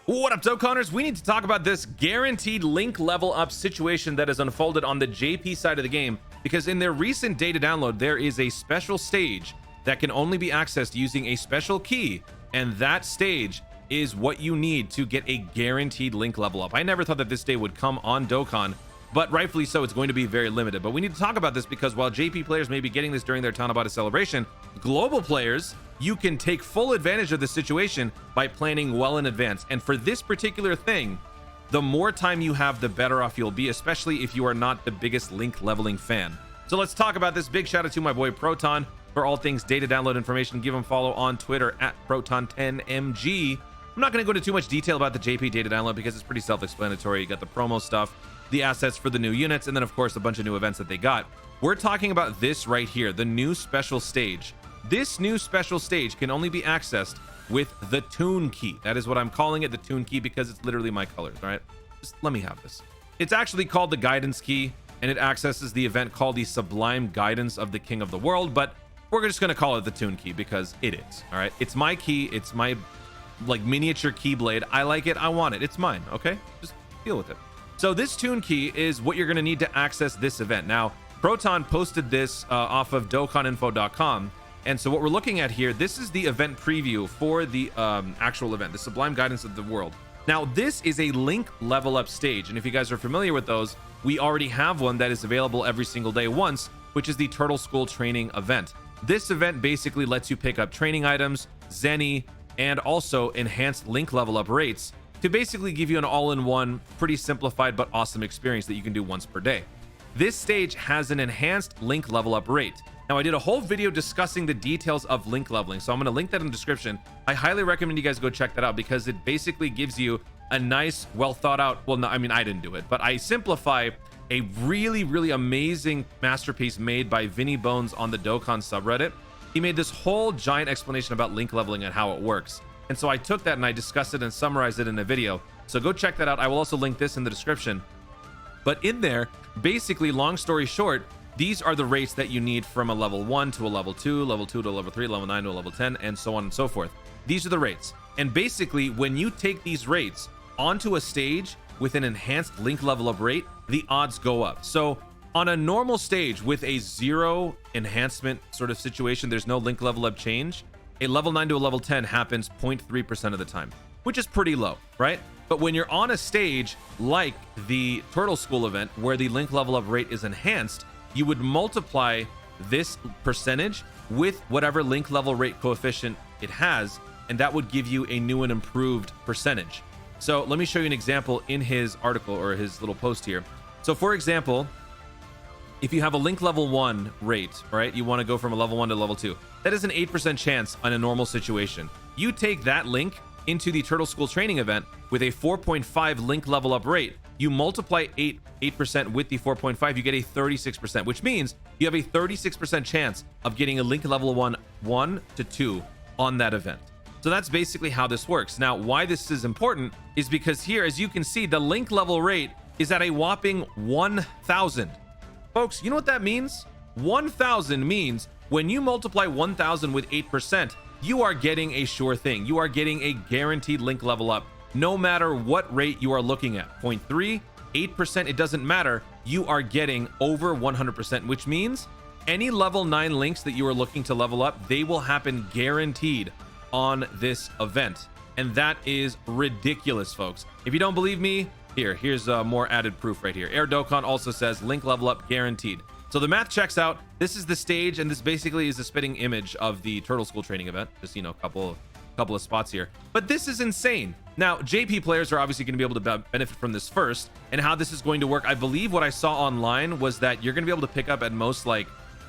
What up, Dokkaners? We need to talk about this guaranteed link level up situation that has unfolded on the JP side of the game, because in their recent data download, there is a special stage that can only be accessed using a special key, and that stage is what you need to get a guaranteed link level up. I never thought that this day would come on Dokkan, but rightfully so, it's going to be very limited. But we need to talk about this because while JP players may be getting this during their Tanabata celebration, global players, you can take full advantage of the situation by planning well in advance. And for this particular thing, the more time you have, the better off you'll be, especially if you are not the biggest link leveling fan. So let's talk about this. Big shout out to my boy Proton for all things data download information. Give him a follow on Twitter at Proton10mg. I'm not going to go into too much detail about the JP data download because it's pretty self-explanatory. You got the promo stuff, the assets for the new units, and then of course a bunch of new events that they got. We're talking about this right here, the new special stage. This new special stage can only be accessed with the Toon Key. That is what I'm calling it, the Toon Key, because it's literally my colors, right? Just let me have this. It's actually called the Guidance Key, and it accesses the event called the Sublime Guidance of the King of the World, but we're just going to call it the Toon Key because it is, all right? It's my key. It's my like miniature keyblade. I like it. I want it. It's mine, okay? Just deal with it. So this Toon Key is what you're going to need to access this event. Now, Proton posted this off of DokkanInfo.com. And so what we're looking at here, this is the event preview for the actual event, the Sublime Guidance of the World. Now, this is a link level up stage. And if you guys are familiar with those, we already have one that is available every single day once, which is the Turtle School Training event. This event basically lets you pick up training items, Zenny, and also enhanced link level up rates to basically give you an all-in-one, pretty simplified but awesome experience that you can do once per day. This stage has an enhanced link level up rate. Now, I did a whole video discussing the details of link leveling, so I'm going to link that in the description. I highly recommend you guys go check that out because it basically gives you a nice, well thought out, well, no, I mean, I didn't do it, but I simplify a really, really amazing masterpiece made by VinnyBones on the Dokkan subreddit. He made this whole giant explanation about link leveling and how it works. And so I took that and I discussed it and summarized it in a video. So go check that out. I will also link this in the description. But in there, basically, long story short, these are the rates that you need from a level 1 to a level 2, level 2 to a level 3, level 9 to a level 10, and so on and so forth. These are the rates. And basically, when you take these rates onto a stage with an enhanced link level up rate, the odds go up. So on a normal stage with a 0 enhancement sort of situation, there's no link level up change. A level 9 to a level 10 happens 0.3% of the time, which is pretty low, right? But when you're on a stage like the Turtle School event where the link level up rate is enhanced, you would multiply this percentage with whatever link level rate coefficient it has, and that would give you a new and improved percentage. So let me show you an example in his article or his little post here. So for example, if you have a link level 1 rate, right, you want to go from a level 1 to level 2, that is an 8% chance on a normal situation. You take that link into the Turtle School Training event with a 4.5 link level up rate, you multiply 8% with the 4.5, you get a 36%, which means you have a 36% chance of getting a link level 1 to 2 on that event. So that's basically how this works. Now, why this is important is because here, as you can see, the link level rate is at a whopping 1,000. Folks, you know what that means? 1,000 means when you multiply 1,000 with 8%, you are getting a sure thing. You are getting a guaranteed link level up, no matter what rate you are looking at. 0.3, 8%, it doesn't matter. You are getting over 100%, which means any level 9 links that you are looking to level up, they will happen guaranteed on this event. And that is ridiculous, folks. If you don't believe me, here's more added proof right here. Air Dokkan also says link level up guaranteed. So the math checks out. This is the stage, and this basically is a spitting image of the Turtle School Training event. Just, you know, couple of spots here. But this is insane. Now, JP players are obviously going to be able to benefit from this first, and how this is going to work. I believe what I saw online was that you're going to be able to pick up at most like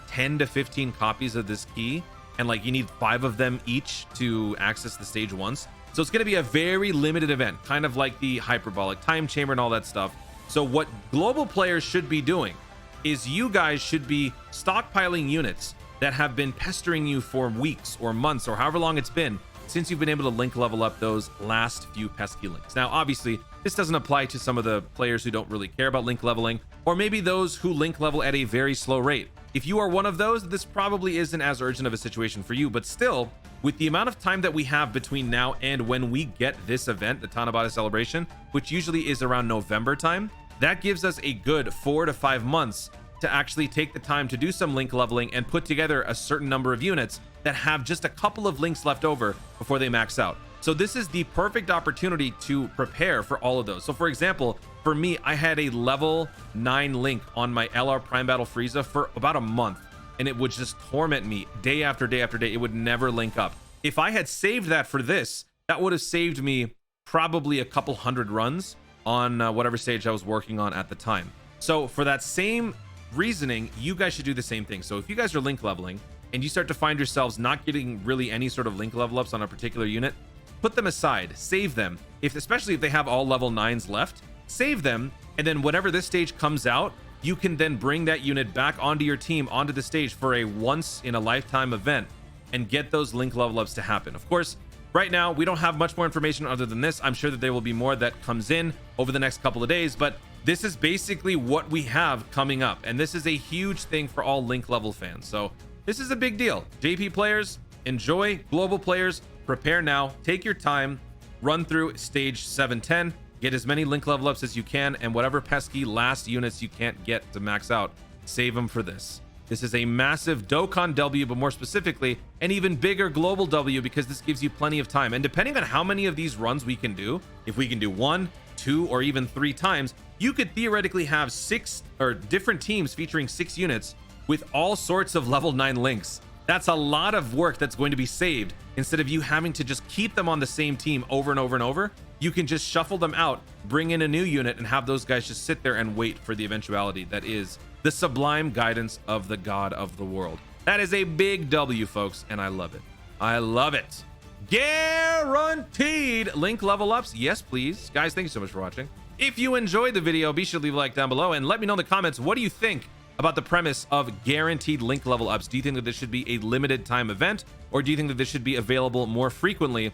10 to 15 copies of this key, and like you need 5 of them each to access the stage once. So it's going to be a very limited event, kind of like the hyperbolic time chamber and all that stuff. So what global players should be doing is you guys should be stockpiling units that have been pestering you for weeks or months or however long it's been since you've been able to link level up those last few pesky links. Now, obviously, this doesn't apply to some of the players who don't really care about link leveling, or maybe those who link level at a very slow rate. If you are one of those, this probably isn't as urgent of a situation for you, but still, with the amount of time that we have between now and when we get this event, the Tanabata celebration, which usually is around November time, that gives us a good 4 to 5 months to actually take the time to do some link leveling and put together a certain number of units that have just a couple of links left over before they max out. So this is the perfect opportunity to prepare for all of those. So for example, for me, I had a level 9 link on my LR Prime Battle Frieza for about a month, and it would just torment me day after day after day. It would never link up. If I had saved that for this, that would have saved me probably a couple hundred runs on whatever stage I was working on at the time. So for that same reasoning, you guys should do the same thing. So if you guys are link leveling and you start to find yourselves not getting really any sort of link level ups on a particular unit, put them aside, save them. Especially if they have all level 9s left, save them, and then whenever this stage comes out, you can then bring that unit back onto your team, onto the stage for a once in a lifetime event and get those link level ups to happen. Of course, right now we don't have much more information other than this. I'm sure that there will be more that comes in over the next couple of days, but this is basically what we have coming up, and this is a huge thing for all link level fans. So this is a big deal. JP players, enjoy. Global players, prepare now. Take your time, run through stage 710, get as many link level ups as you can, and whatever pesky last units you can't get to max out, save them for this. This is a massive Dokkan W, but more specifically, an even bigger global W, because this gives you plenty of time. And depending on how many of these runs we can do, if we can do 1, 2, or even 3 times, you could theoretically have 6 or different teams featuring 6 units with all sorts of level 9 links. That's a lot of work that's going to be saved. Instead of you having to just keep them on the same team over and over and over, you can just shuffle them out, bring in a new unit, and have those guys just sit there and wait for the eventuality that is the sublime guidance of the god of the world. That is a big W, folks, and I love it. I love it. Guaranteed link level ups. Yes, please. Guys, thank you so much for watching. If you enjoyed the video, be sure to leave a like down below and let me know in the comments, what do you think about the premise of guaranteed link level ups? Do you think that this should be a limited time event, or do you think that this should be available more frequently?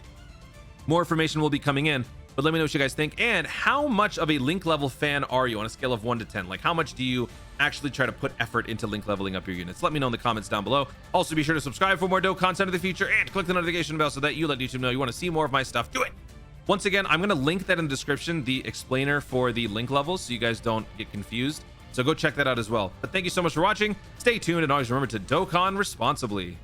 More information will be coming in, but let me know what you guys think. And how much of a link level fan are you on a scale of 1 to 10? Like, how much do you actually try to put effort into link leveling up your units? Let me know in the comments down below. Also, be sure to subscribe for more dope content in the future and click the notification bell so that you let YouTube know you want to see more of my stuff. Do it. Once again, I'm going to link that in the description, the explainer for the link levels, so you guys don't get confused. So go check that out as well. But thank you so much for watching. Stay tuned, and always remember to Dokkan responsibly.